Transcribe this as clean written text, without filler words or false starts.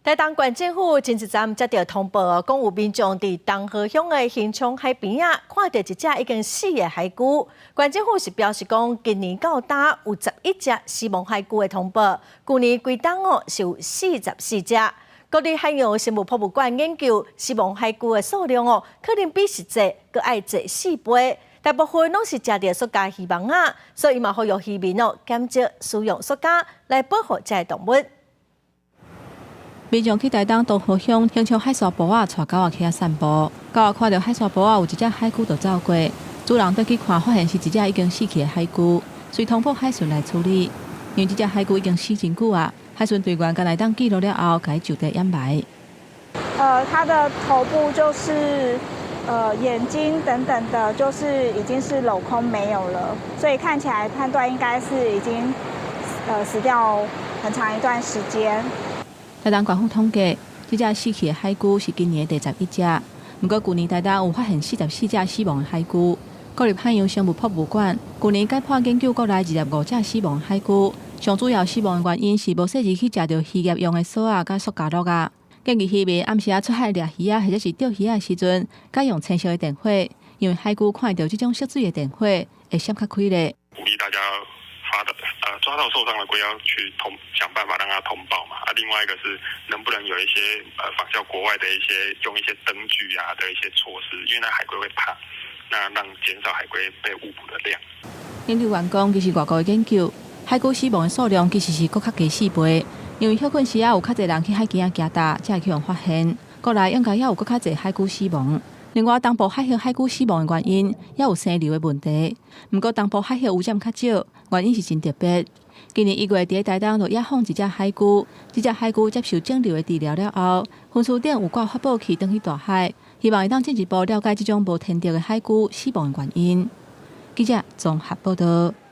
台东县政府前一站接到通报，讲有民众伫东河乡的新昌海边啊，看到一只已经死的海龟。县政府是表示讲，今年到达有11只死亡海龟的通报，去年规档是有44只。国立海洋生物博物馆研究，死亡海龟的数量可能比实际搁爱侪4倍。大部分拢是食着塑胶鱼网啊，所以嘛呼吁渔民减少使用塑胶来保护这动物。民众去台东东河乡兴昌海沙坡仔带狗仔起散步，狗仔看到海沙坡仔有一只海龟就走过，主人倒去看，发现是一只已经死去的海龟，随通报海巡来处理。因为这只海龟已经死真久啊，海巡队员甲来当记录了后，该就地掩埋。它的头部就是眼睛等等的，就是已经是镂空没有了，所以看起来判断应该是已经死掉很长一段时间。台东县府统计，这只死去的海龟是今年的第11只。不过，去年台东有发现44只死亡的海龟。国立海洋生物博物馆去年解剖研究国内25只死亡的海龟，上主要死亡的原因是无细致去食到渔业用的锁啊、甲塑胶粒啊。建议渔民暗时出海掠鱼啊，或者是钓鱼的时阵，改用青色的电火，因为海龟看到这种熄水的电火会闪较开咧。鼓励大家抓到受伤的龟要去想办法让它通报嘛。另外一个是能不能有一些仿效国外的用一些灯具啊的一些措施，因为那海龟会怕，那让减少海龟被误捕的量。研究员讲，其实外国的研究，海龟死亡的数量其实是更加加4倍，因为休困时有较侪人去海边行踏，才会去发现。国内应该也有更加侪海龟死亡。另外，东部海蟹海龟死亡的原因也有生瘤的问题。不过，东部海蟹污染较少，原因是真特别。今年1月伫台东就野放一只海龟，这只海龟接受肿瘤的治疗了后，分输点有挂发报器登去大海，希望会当进一步了解这种无天敌的海龟死亡的原因。记者综合报道。